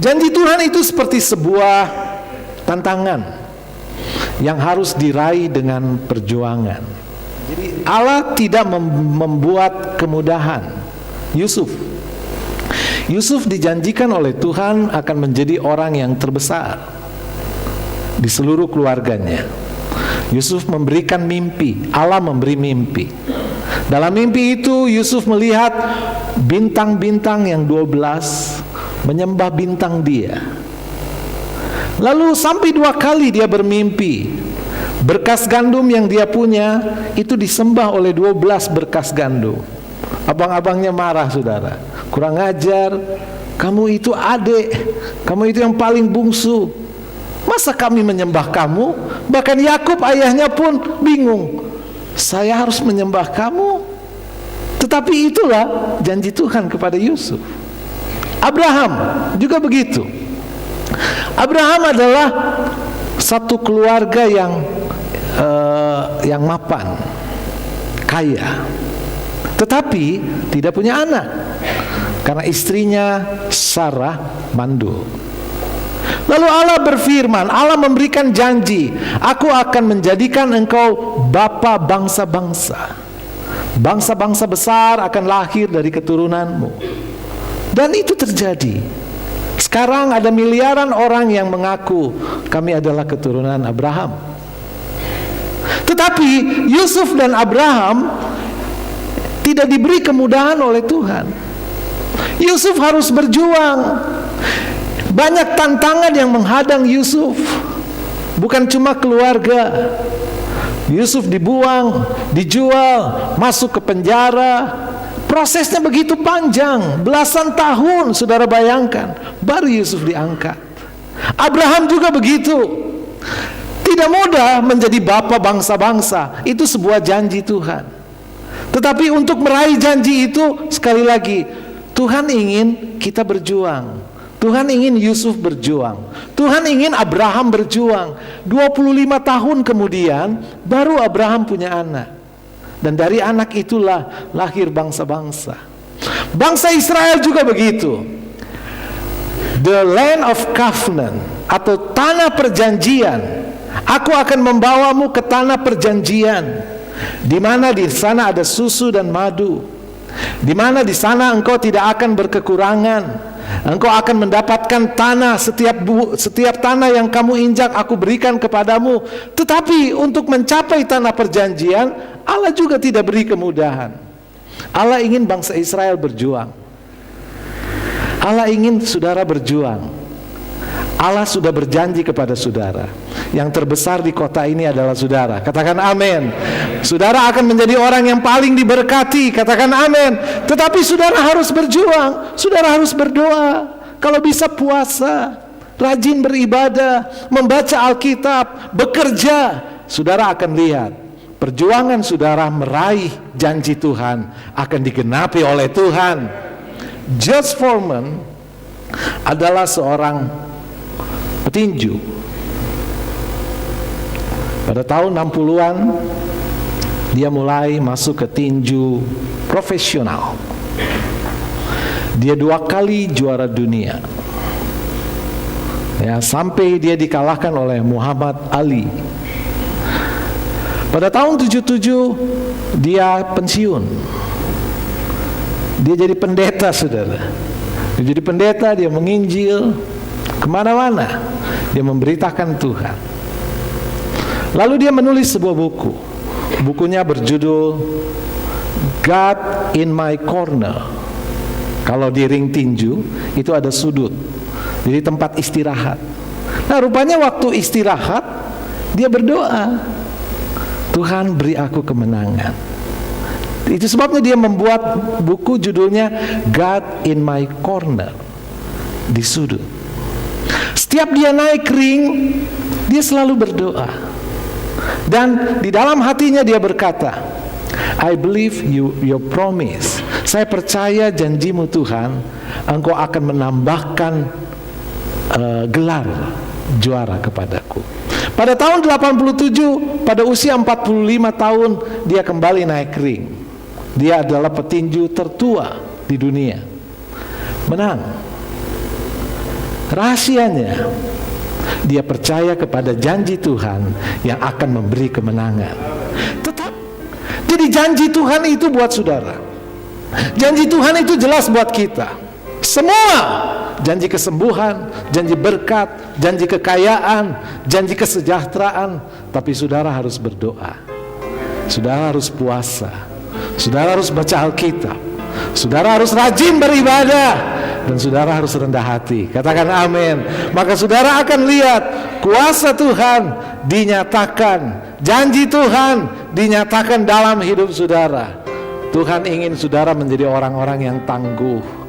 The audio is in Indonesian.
Janji Tuhan itu seperti sebuah tantangan yang harus diraih dengan perjuangan. Jadi Allah tidak membuat kemudahan. Yusuf dijanjikan oleh Tuhan akan menjadi orang yang terbesar di seluruh keluarganya. Yusuf memberikan mimpi, Allah memberi mimpi. Dalam mimpi itu Yusuf melihat bintang-bintang yang 12 menyembah bintang dia. Lalu sampai 2 kali dia bermimpi berkas gandum yang dia punya itu disembah oleh 12 berkas gandum. Abang-abangnya marah, saudara. Kurang ajar, kamu itu adik, kamu itu yang paling bungsu. Masa kami menyembah kamu? Bahkan Yakub ayahnya pun bingung. Saya harus menyembah kamu? Tetapi itulah janji Tuhan kepada Yusuf. Abraham juga begitu. Abraham adalah satu keluarga yang mapan, kaya, tetapi tidak punya anak karena istrinya Sarah mandul. Lalu Allah berfirman, Allah memberikan janji, aku akan menjadikan engkau bapa bangsa-bangsa. Bangsa-bangsa besar akan lahir dari keturunanmu. Dan itu terjadi. Sekarang ada miliaran orang yang mengaku kami adalah keturunan Abraham. Tetapi Yusuf dan Abraham tidak diberi kemudahan oleh Tuhan. Yusuf harus berjuang. Banyak tantangan yang menghadang Yusuf. Bukan cuma keluarga. Yusuf dibuang, dijual, masuk ke penjara. Prosesnya begitu panjang, belasan tahun, saudara bayangkan, baru Yusuf diangkat. Abraham juga begitu. Tidak mudah menjadi bapa bangsa-bangsa. Itu sebuah janji Tuhan. Tetapi untuk meraih janji itu, sekali lagi, Tuhan ingin kita berjuang. Tuhan ingin Yusuf berjuang. Tuhan ingin Abraham berjuang. 25 tahun kemudian baru Abraham punya anak. Dan dari anak itulah lahir bangsa-bangsa. Bangsa Israel juga begitu. The land of covenant atau tanah perjanjian. Aku akan membawamu ke tanah perjanjian, di mana di sana ada susu dan madu. Di mana di sana engkau tidak akan berkekurangan. Engkau akan mendapatkan tanah, setiap tanah yang kamu injak aku berikan kepadamu. Tetapi untuk mencapai tanah perjanjian, Allah juga tidak beri kemudahan. Allah ingin bangsa Israel berjuang. Allah ingin saudara berjuang. Allah sudah berjanji kepada saudara, yang terbesar di kota ini adalah saudara. Katakan amin. Saudara akan menjadi orang yang paling diberkati. Katakan amin. Tetapi saudara harus berjuang. Saudara harus berdoa. Kalau bisa puasa, rajin beribadah, membaca Alkitab, bekerja. Saudara akan lihat perjuangan saudara meraih janji Tuhan akan digenapi oleh Tuhan. George Foreman adalah seorang petinju. Pada tahun 60-an dia mulai masuk ke tinju profesional. Dia 2 kali juara dunia. Ya, sampai dia dikalahkan oleh Muhammad Ali. Pada tahun 77 dia pensiun. Dia jadi pendeta, saudara. Dia jadi pendeta, dia menginjil kemana-mana. Dia memberitakan Tuhan. Lalu dia menulis sebuah buku. Bukunya berjudul God in My Corner. Kalau di ring tinju itu ada sudut, jadi tempat istirahat. Nah, rupanya waktu istirahat dia berdoa, Tuhan beri aku kemenangan. Itu sebabnya dia membuat buku judulnya God in My Corner, di sudut. Setiap dia naik ring, dia selalu berdoa. Dan di dalam hatinya dia berkata, I believe your promise. Saya percaya janjimu Tuhan, engkau akan menambahkan gelar juara kepadaku. Pada tahun 87, pada usia 45 tahun, dia kembali naik ring. Dia adalah petinju tertua di dunia. Menang. Rahasianya, dia percaya kepada janji Tuhan yang akan memberi kemenangan. Jadi janji Tuhan itu buat saudara. Janji Tuhan itu jelas buat kita. Semua janji kesembuhan, janji berkat, janji kekayaan, janji kesejahteraan. Tapi saudara harus berdoa, saudara harus puasa, saudara harus baca Alkitab, saudara harus rajin beribadah, dan saudara harus rendah hati. Katakan amin. Maka saudara akan lihat kuasa Tuhan dinyatakan, janji Tuhan dinyatakan dalam hidup saudara. Tuhan ingin saudara menjadi orang-orang yang tangguh,